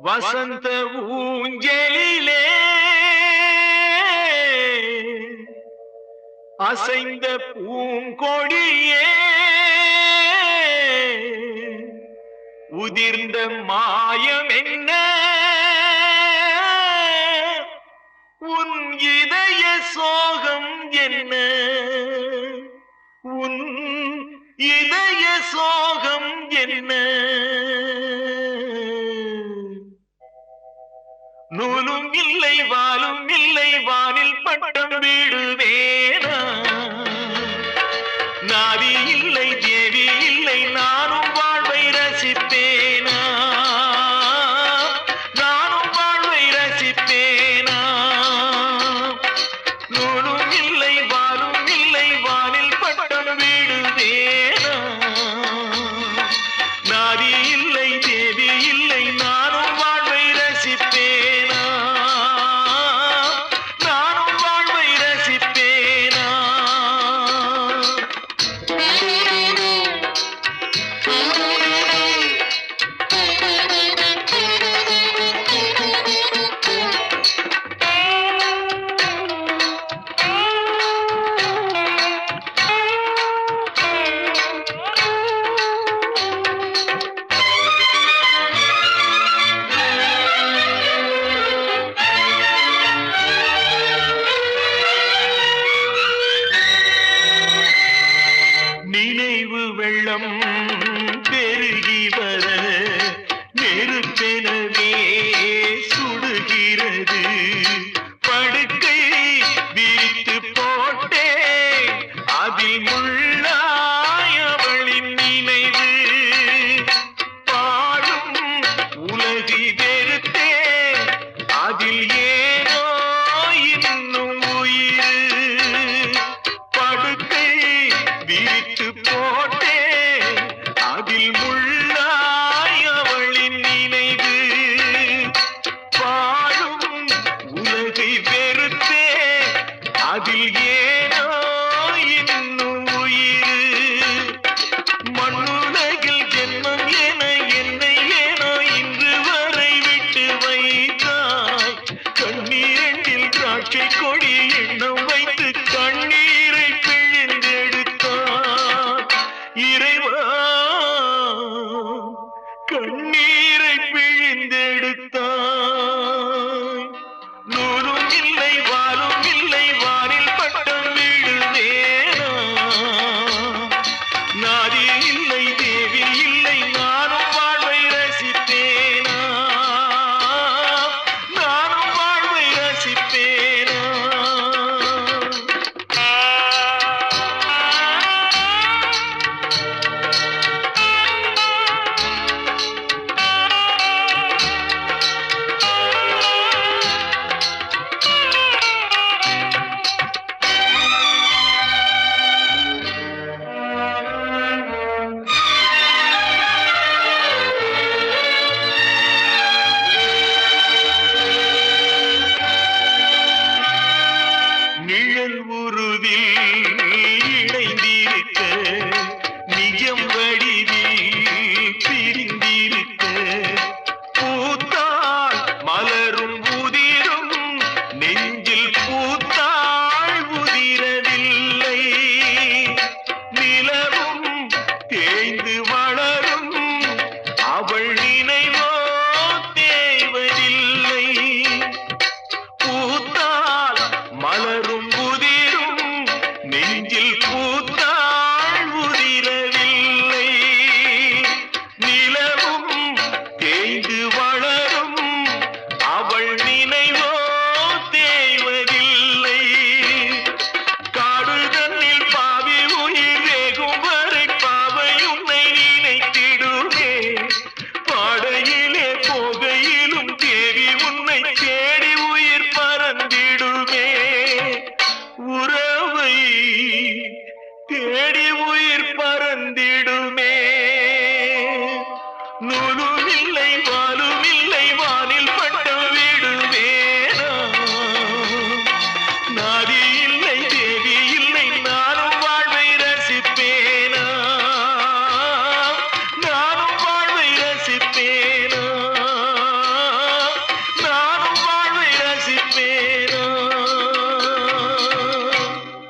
வசந்த ஊஞ்சலிலே அசைந்த பூங்கொடியே உதிர்ந்த மாயம் என்ன உன் இதய சோகம் என்ன உன் இதய சோகம் என்ன நூலும் இல்லை வாலும் இல்லை வானில் பட்டம் வீடுவேனா நாதி இல்லை தேவி இல்லை நானும் வாழ்வை ரசிப்பேனா நானும் வாழ்வை ரசிப்பேனா நூலும் இல்லை வாலும் இல்லை வானில் பட்டம் வீடுவேனா நாதி இல்லை தேவி இல்லை நானும் வாழ்வை ரசிப்பேனா நானும் வாழ்வை ரசிப்பேனா நினைவு வெள்ளம் பெருகி வர நெருப்பெனவே சுடுகிறது படுக்கை விரித்து போட்டே அதில் முள்ளாய் அவளின் நினைவு பாடும் உலகி வெறுத்தே அதில் ஏனோ இன்னும் உயிர் படுக்கை விரித்து போட்டே அதில் முள்ளாய் அவளின் நினைவு பாடும் உலகை வெறுத்தே அதில் ஏனோ இன்னும் உயிர் மண்ணுலகில் ஜென்மம் என என்னை ஏனோ இன்று வரை விட்டு வைத்தாய் கண்ணீரில் திராட்சை கொடி எண்ணம் வைத்து கண்ணீரை பிழிந்தெடுத்தார் இறைவா கண்ணீரை பிழிந்தெடுத்தாய் நூலும் இல்லை வாலும் இல்லை வானில் பட்டம் வீடுவேனா நாதி இல்லை தேவி இல்லை நானும் வாழ்வை ரசிப்பேனா நானும் வாழ்வை ரசிப்பேனா நிழல் உருவில் இணைந்திருக்க நிஜம் வடிவில் பிரிந்திருக்க பூத்தாள் மலரும் உதிரும் நெஞ்சில் பூத்தாள் உதிரவில்லை நிலவும் தேய்ந்து வளரும் அவள் நினைவோ தேவதில்லை பூத்தாள் மலரும் உதிரும் நெஞ்சில் பூத்தாள் உதிரவில்லை நிலவும் தேய்ந்து